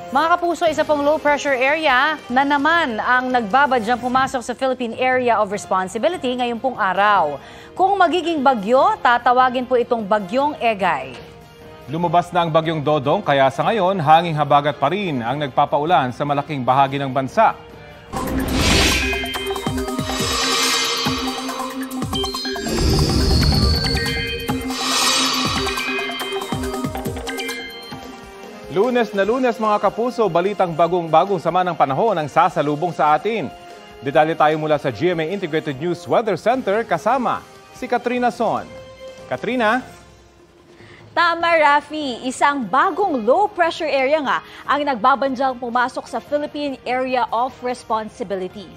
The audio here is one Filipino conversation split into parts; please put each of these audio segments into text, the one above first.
Mga kapuso, isa pong low pressure area na naman ang nagbabadyang pumasok sa Philippine Area of Responsibility ngayong pong araw. Kung magiging bagyo, tatawagin po itong bagyong Egay. Lumabas na ang bagyong Dodong kaya sa ngayon hanging habagat pa rin ang nagpapaulan sa malaking bahagi ng bansa. Lunes na Lunes mga kapuso, balitang bagong-bagong sama ng panahon ang sasalubong sa atin. Detalye tayo mula sa GMA Integrated News Weather Center kasama si Katrina Son. Katrina? Tama, Rafi. Isang bagong low pressure area nga ang nagbabandyang pumasok sa Philippine Area of Responsibility.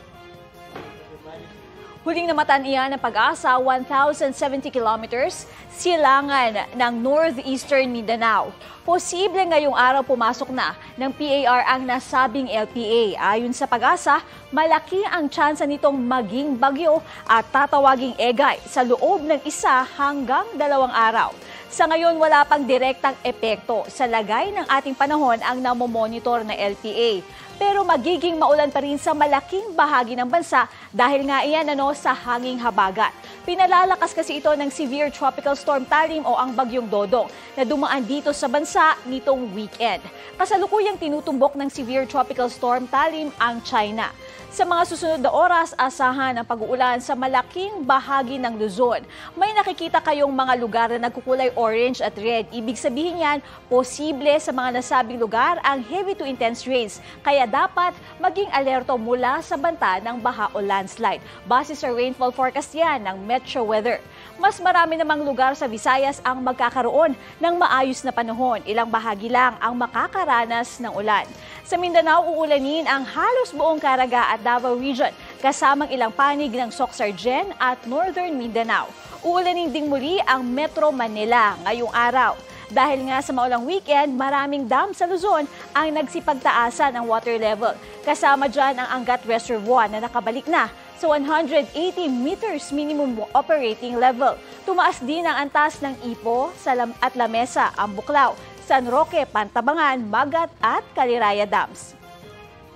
Huling namatan iyan ng Pag-asa, 1,070 kilometers, silangan ng northeastern Mindanao. Posible ngayong araw pumasok na ng PAR ang nasabing LPA. Ayon sa Pag-asa, malaki ang tsansa nitong maging bagyo at tatawaging Egay sa loob ng 1 hanggang 2 araw. Sa ngayon, wala pang direktang epekto sa lagay ng ating panahon ang namomonitor na LPA. Pero magiging maulan pa rin sa malaking bahagi ng bansa dahil nga iyan sa hanging habagat. Pinalalakas kasi ito ng Severe Tropical Storm Talim o ang Bagyong Dodong na dumaan dito sa bansa nitong weekend. Kasalukuyang tinutumbok ng Severe Tropical Storm Talim ang China. Sa mga susunod na oras, asahan ang pag-uulan sa malaking bahagi ng Luzon. May nakikita kayong mga lugar na nagkukulay orange at red. Ibig sabihin yan, posible sa mga nasabing lugar ang heavy to intense rains. Kaya dapat maging alerto mula sa banta ng baha o landslide. Base sa rainfall forecast yan ng Metro Weather. Mas marami namang lugar sa Visayas ang magkakaroon ng maayos na panahon. Ilang bahagi lang ang makakaranas ng ulan. Sa Mindanao, uulanin ang halos buong Caraga at Davao Region, kasamang ilang panig ng Soc-Sargen at Northern Mindanao. Uulanin ding muli ang Metro Manila ngayong araw. Dahil nga sa maulang weekend, maraming dam sa Luzon ang nagsipagtaasan ng water level. Kasama dyan ang Angat Reservoir na nakabalik na sa 180 meters minimum operating level. Tumaas din ang antas ng Ipo at Lamesa, Ambuklao, San Roque, Pantabangan, Magat at Caliraya Dams.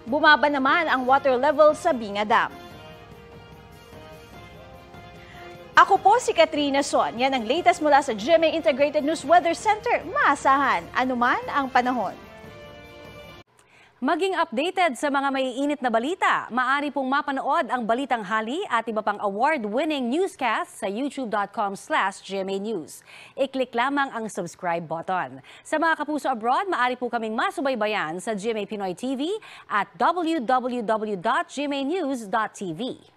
Bumaba naman ang water level sa Binga Dam. Ako po si Katrina Son. Yan ang latest mula sa GMA Integrated News Weather Center. Maasahan anuman ang panahon. Maging updated sa mga maiinit na balita, maaari pong mapanood ang Balitang Hali at iba pang award-winning newscast sa youtube.com/GMA News. I-click lamang ang subscribe button. Sa mga kapuso abroad, maaari po kaming masubaybayan sa GMA Pinoy TV at www.gmanews.tv.